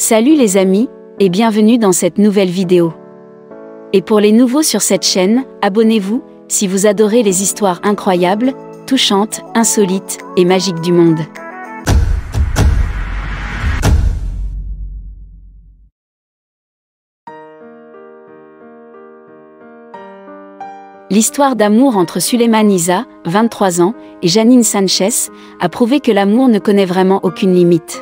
Salut les amis, et bienvenue dans cette nouvelle vidéo. Et pour les nouveaux sur cette chaîne, abonnez-vous, si vous adorez les histoires incroyables, touchantes, insolites et magiques du monde. L'histoire d'amour entre Suleiman Issa, 23 ans, et Janine Sanchez, a prouvé que l'amour ne connaît vraiment aucune limite.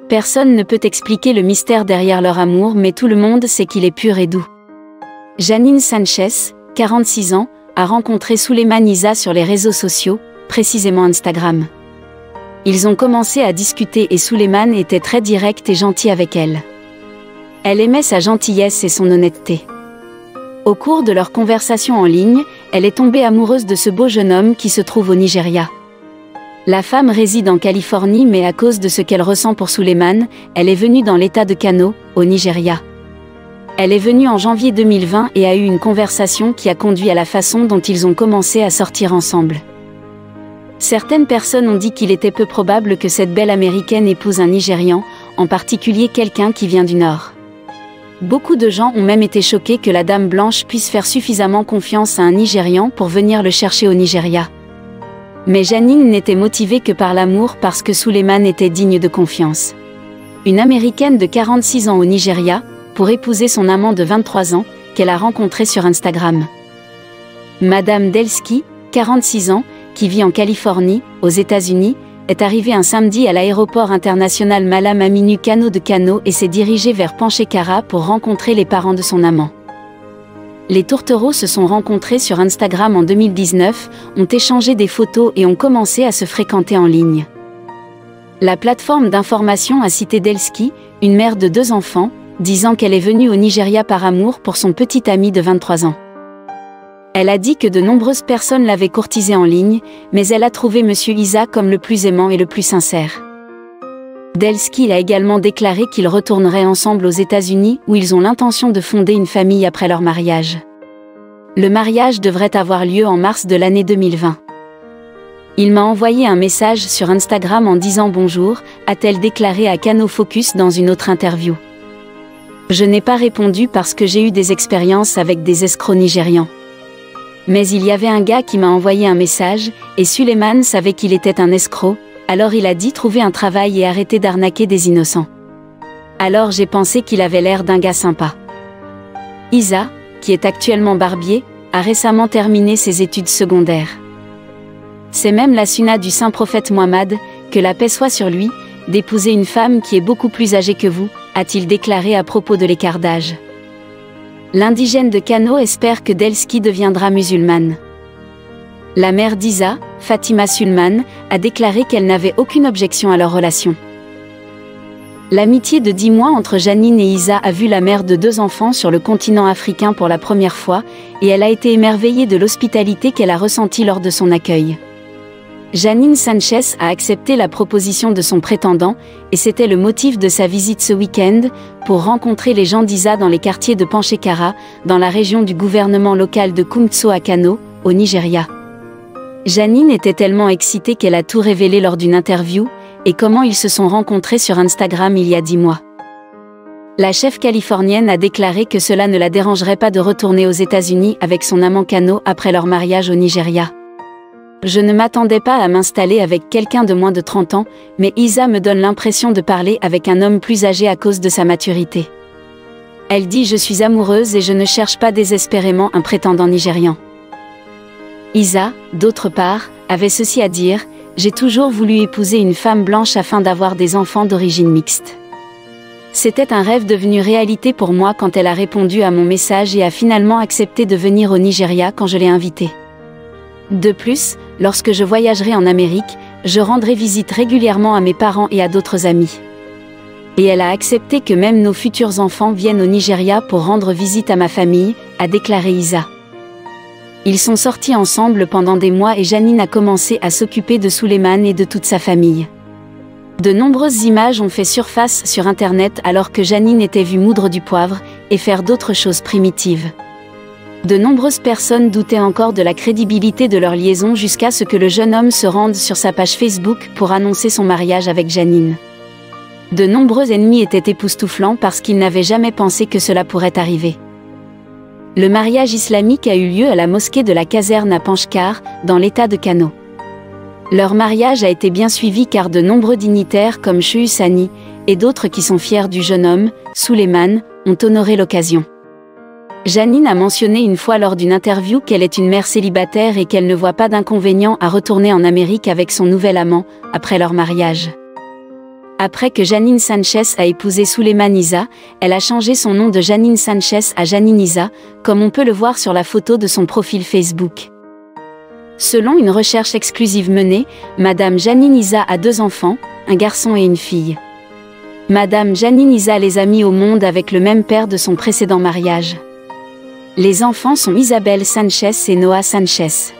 Personne ne peut expliquer le mystère derrière leur amour, mais tout le monde sait qu'il est pur et doux. Janine Sanchez, 46 ans, a rencontré Suleiman Issa sur les réseaux sociaux, précisément Instagram. Ils ont commencé à discuter et Suleiman était très direct et gentil avec elle. Elle aimait sa gentillesse et son honnêteté. Au cours de leur conversation en ligne, elle est tombée amoureuse de ce beau jeune homme qui se trouve au Nigeria. La femme réside en Californie, mais à cause de ce qu'elle ressent pour Suleiman, elle est venue dans l'état de Kano, au Nigeria. Elle est venue en janvier 2020 et a eu une conversation qui a conduit à la façon dont ils ont commencé à sortir ensemble. Certaines personnes ont dit qu'il était peu probable que cette belle américaine épouse un Nigérian, en particulier quelqu'un qui vient du Nord. Beaucoup de gens ont même été choqués que la dame blanche puisse faire suffisamment confiance à un Nigérian pour venir le chercher au Nigeria. Mais Janine n'était motivée que par l'amour parce que Suleiman était digne de confiance. Une Américaine de 46 ans au Nigeria, pour épouser son amant de 23 ans, qu'elle a rencontré sur Instagram. Madame Delski, 46 ans, qui vit en Californie, aux États-Unis, est arrivée un samedi à l'aéroport international Malam Aminu Kano de Kano et s'est dirigée vers Panchekara pour rencontrer les parents de son amant. Les tourtereaux se sont rencontrés sur Instagram en 2019, ont échangé des photos et ont commencé à se fréquenter en ligne. La plateforme d'information a cité Delski, une mère de 2 enfants, disant qu'elle est venue au Nigeria par amour pour son petit ami de 23 ans. Elle a dit que de nombreuses personnes l'avaient courtisé en ligne, mais elle a trouvé M. Issa comme le plus aimant et le plus sincère. Delski a également déclaré qu'ils retourneraient ensemble aux États-Unis où ils ont l'intention de fonder une famille après leur mariage. Le mariage devrait avoir lieu en mars de l'année 2020. Il m'a envoyé un message sur Instagram en disant bonjour, a-t-elle déclaré à Kano Focus dans une autre interview. Je n'ai pas répondu parce que j'ai eu des expériences avec des escrocs nigérians. Mais il y avait un gars qui m'a envoyé un message, et Suleiman savait qu'il était un escroc, alors il a dit trouver un travail et arrêter d'arnaquer des innocents. Alors j'ai pensé qu'il avait l'air d'un gars sympa. Issa, qui est actuellement barbier, a récemment terminé ses études secondaires. C'est même la sunna du saint prophète Mohammed, que la paix soit sur lui, d'épouser une femme qui est beaucoup plus âgée que vous, a-t-il déclaré à propos de l'écart d'âge. L'indigène de Kano espère que Delski deviendra musulmane. La mère d'Issa, Fatima Sulman, a déclaré qu'elle n'avait aucune objection à leur relation. L'amitié de 10 mois entre Janine et Issa a vu la mère de 2 enfants sur le continent africain pour la première fois, et elle a été émerveillée de l'hospitalité qu'elle a ressentie lors de son accueil. Janine Sanchez a accepté la proposition de son prétendant, et c'était le motif de sa visite ce week-end, pour rencontrer les gens d'Issa dans les quartiers de Panchekara, dans la région du gouvernement local de Kumtso à Kano, au Nigeria. Janine était tellement excitée qu'elle a tout révélé lors d'une interview, et comment ils se sont rencontrés sur Instagram il y a 10 mois. La chef californienne a déclaré que cela ne la dérangerait pas de retourner aux États-Unis avec son amant Kano après leur mariage au Nigeria. Je ne m'attendais pas à m'installer avec quelqu'un de moins de 30 ans, mais Issa me donne l'impression de parler avec un homme plus âgé à cause de sa maturité. Elle dit « Je suis amoureuse et je ne cherche pas désespérément un prétendant nigérian ». Issa, d'autre part, avait ceci à dire « J'ai toujours voulu épouser une femme blanche afin d'avoir des enfants d'origine mixte. C'était un rêve devenu réalité pour moi quand elle a répondu à mon message et a finalement accepté de venir au Nigeria quand je l'ai invitée. De plus, lorsque je voyagerai en Amérique, je rendrai visite régulièrement à mes parents et à d'autres amis. Et elle a accepté que même nos futurs enfants viennent au Nigeria pour rendre visite à ma famille, a déclaré Issa. Ils sont sortis ensemble pendant des mois et Janine a commencé à s'occuper de Suleiman et de toute sa famille. De nombreuses images ont fait surface sur Internet alors que Janine était vue moudre du poivre et faire d'autres choses primitives. De nombreuses personnes doutaient encore de la crédibilité de leur liaison jusqu'à ce que le jeune homme se rende sur sa page Facebook pour annoncer son mariage avec Janine. De nombreux ennemis étaient époustouflants parce qu'ils n'avaient jamais pensé que cela pourrait arriver. Le mariage islamique a eu lieu à la mosquée de la caserne à Panchkar, dans l'état de Kano. Leur mariage a été bien suivi car de nombreux dignitaires comme Shu'u Sani et d'autres qui sont fiers du jeune homme, Suleiman, ont honoré l'occasion. Janine a mentionné une fois lors d'une interview qu'elle est une mère célibataire et qu'elle ne voit pas d'inconvénient à retourner en Amérique avec son nouvel amant, après leur mariage. Après que Janine Sanchez a épousé Suleiman Isa, elle a changé son nom de Janine Sanchez à Janine Isa, comme on peut le voir sur la photo de son profil Facebook. Selon une recherche exclusive menée, Madame Janine Isa a 2 enfants, un garçon et une fille. Madame Janine Isa les a mis au monde avec le même père de son précédent mariage. Les enfants sont Isabelle Sanchez et Noah Sanchez.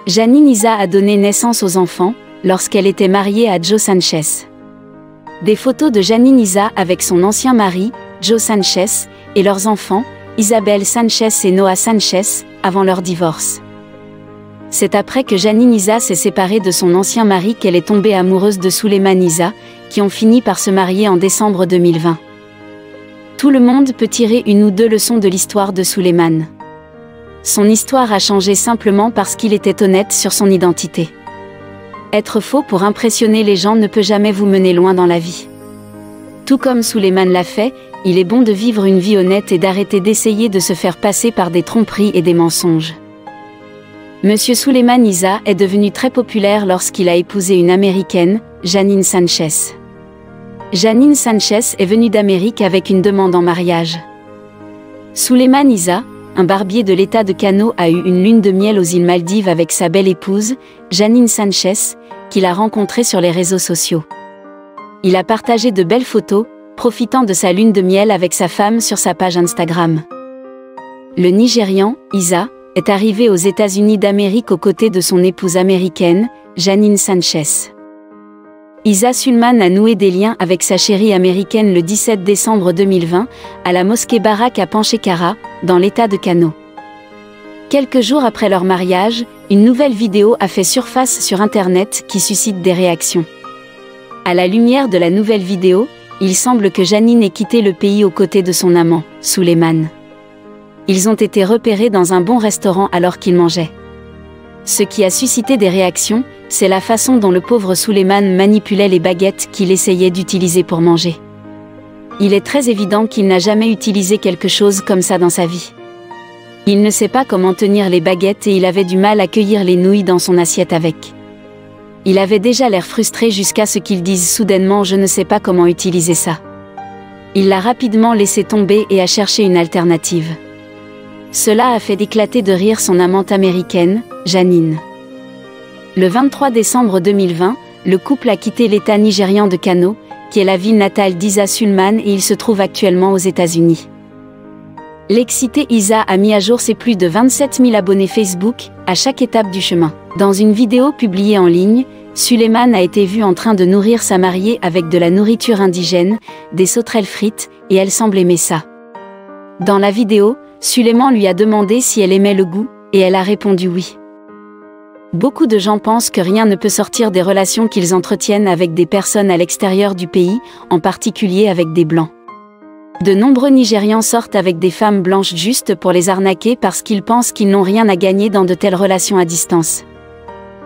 Janine Isa a donné naissance aux enfants, lorsqu'elle était mariée à Joe Sanchez. Des photos de Janine Isa avec son ancien mari, Joe Sanchez, et leurs enfants, Isabelle Sanchez et Noah Sanchez, avant leur divorce. C'est après que Janine Isa s'est séparée de son ancien mari qu'elle est tombée amoureuse de Suleiman Isa, qui ont fini par se marier en décembre 2020. Tout le monde peut tirer une ou 2 leçons de l'histoire de Suleiman. Son histoire a changé simplement parce qu'il était honnête sur son identité. Être faux pour impressionner les gens ne peut jamais vous mener loin dans la vie. Tout comme Suleiman l'a fait, il est bon de vivre une vie honnête et d'arrêter d'essayer de se faire passer par des tromperies et des mensonges. Monsieur Suleiman Isa est devenu très populaire lorsqu'il a épousé une Américaine, Janine Sanchez. Janine Sanchez est venue d'Amérique avec une demande en mariage. Suleiman Isa, un barbier de l'état de Kano, a eu une lune de miel aux îles Maldives avec sa belle épouse, Janine Sanchez, qu'il a rencontrée sur les réseaux sociaux. Il a partagé de belles photos, profitant de sa lune de miel avec sa femme sur sa page Instagram. Le Nigérian, Isa, est arrivé aux États-Unis d'Amérique aux côtés de son épouse américaine, Janine Sanchez. Isa Sulman a noué des liens avec sa chérie américaine le 17 décembre 2020, à la mosquée Barak à Panchkara, dans l'état de Kano. Quelques jours après leur mariage, une nouvelle vidéo a fait surface sur Internet qui suscite des réactions. À la lumière de la nouvelle vidéo, il semble que Janine ait quitté le pays aux côtés de son amant, Suleiman. Ils ont été repérés dans un bon restaurant alors qu'ils mangeaient. Ce qui a suscité des réactions, c'est la façon dont le pauvre Suleiman manipulait les baguettes qu'il essayait d'utiliser pour manger. Il est très évident qu'il n'a jamais utilisé quelque chose comme ça dans sa vie. Il ne sait pas comment tenir les baguettes et il avait du mal à cueillir les nouilles dans son assiette avec. Il avait déjà l'air frustré jusqu'à ce qu'il dise soudainement « je ne sais pas comment utiliser ça ». Il l'a rapidement laissé tomber et a cherché une alternative. Cela a fait éclater de rire son amante américaine, Janine. Le 23 décembre 2020, le couple a quitté l'état nigérian de Kano, qui est la ville natale d'Isa Sulman et il se trouve actuellement aux États-Unis. L'excité Isa a mis à jour ses plus de 27 000 abonnés Facebook, à chaque étape du chemin. Dans une vidéo publiée en ligne, Suleiman a été vu en train de nourrir sa mariée avec de la nourriture indigène, des sauterelles frites, et elle semble aimer ça. Dans la vidéo, Suleiman lui a demandé si elle aimait le goût, et elle a répondu oui. Beaucoup de gens pensent que rien ne peut sortir des relations qu'ils entretiennent avec des personnes à l'extérieur du pays, en particulier avec des Blancs. De nombreux Nigérians sortent avec des femmes blanches juste pour les arnaquer parce qu'ils pensent qu'ils n'ont rien à gagner dans de telles relations à distance.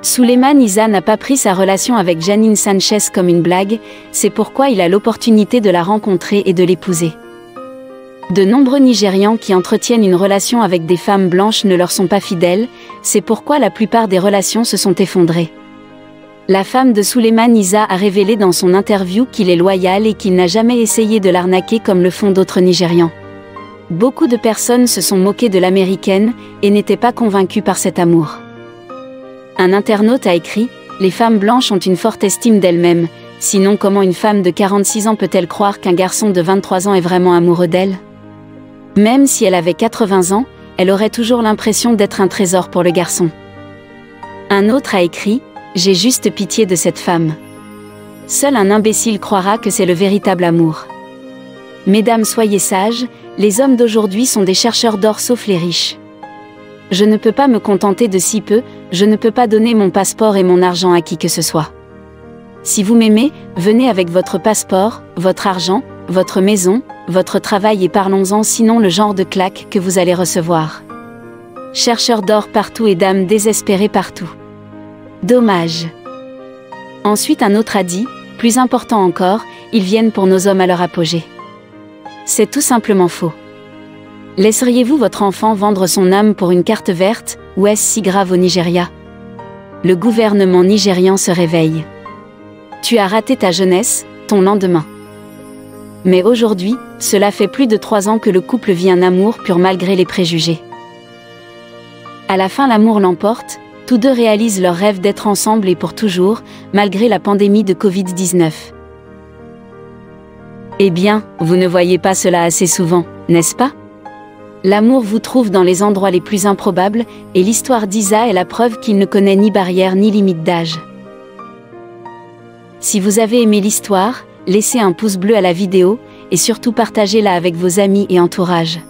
Suleiman Isa n'a pas pris sa relation avec Janine Sanchez comme une blague, c'est pourquoi il a l'opportunité de la rencontrer et de l'épouser. De nombreux Nigérians qui entretiennent une relation avec des femmes blanches ne leur sont pas fidèles, c'est pourquoi la plupart des relations se sont effondrées. La femme de Suleiman Isa a révélé dans son interview qu'il est loyal et qu'il n'a jamais essayé de l'arnaquer comme le font d'autres Nigérians. Beaucoup de personnes se sont moquées de l'américaine et n'étaient pas convaincues par cet amour. Un internaute a écrit « Les femmes blanches ont une forte estime d'elles-mêmes, sinon comment une femme de 46 ans peut-elle croire qu'un garçon de 23 ans est vraiment amoureux d'elle ? Même si elle avait 80 ans, elle aurait toujours l'impression d'être un trésor pour le garçon. » Un autre a écrit « J'ai juste pitié de cette femme. Seul un imbécile croira que c'est le véritable amour. Mesdames, soyez sages, les hommes d'aujourd'hui sont des chercheurs d'or sauf les riches. Je ne peux pas me contenter de si peu, je ne peux pas donner mon passeport et mon argent à qui que ce soit. Si vous m'aimez, venez avec votre passeport, votre argent, votre maison, votre travail et parlons-en, sinon le genre de claque que vous allez recevoir. Chercheurs d'or partout et dames désespérées partout. Dommage. Ensuite un autre a dit, plus important encore, ils viennent pour nos hommes à leur apogée. C'est tout simplement faux. Laisseriez-vous votre enfant vendre son âme pour une carte verte, ou est-ce si grave au Nigeria? Le gouvernement nigérian se réveille. Tu as raté ta jeunesse, ton lendemain. Mais aujourd'hui, cela fait plus de 3 ans que le couple vit un amour pur malgré les préjugés. À la fin l'amour l'emporte, tous deux réalisent leur rêve d'être ensemble et pour toujours, malgré la pandémie de Covid-19. Eh bien, vous ne voyez pas cela assez souvent, n'est-ce pas? L'amour vous trouve dans les endroits les plus improbables, et l'histoire d'Isa est la preuve qu'il ne connaît ni barrière ni limite d'âge. Si vous avez aimé l'histoire, laissez un pouce bleu à la vidéo, et surtout partagez-la avec vos amis et entourage.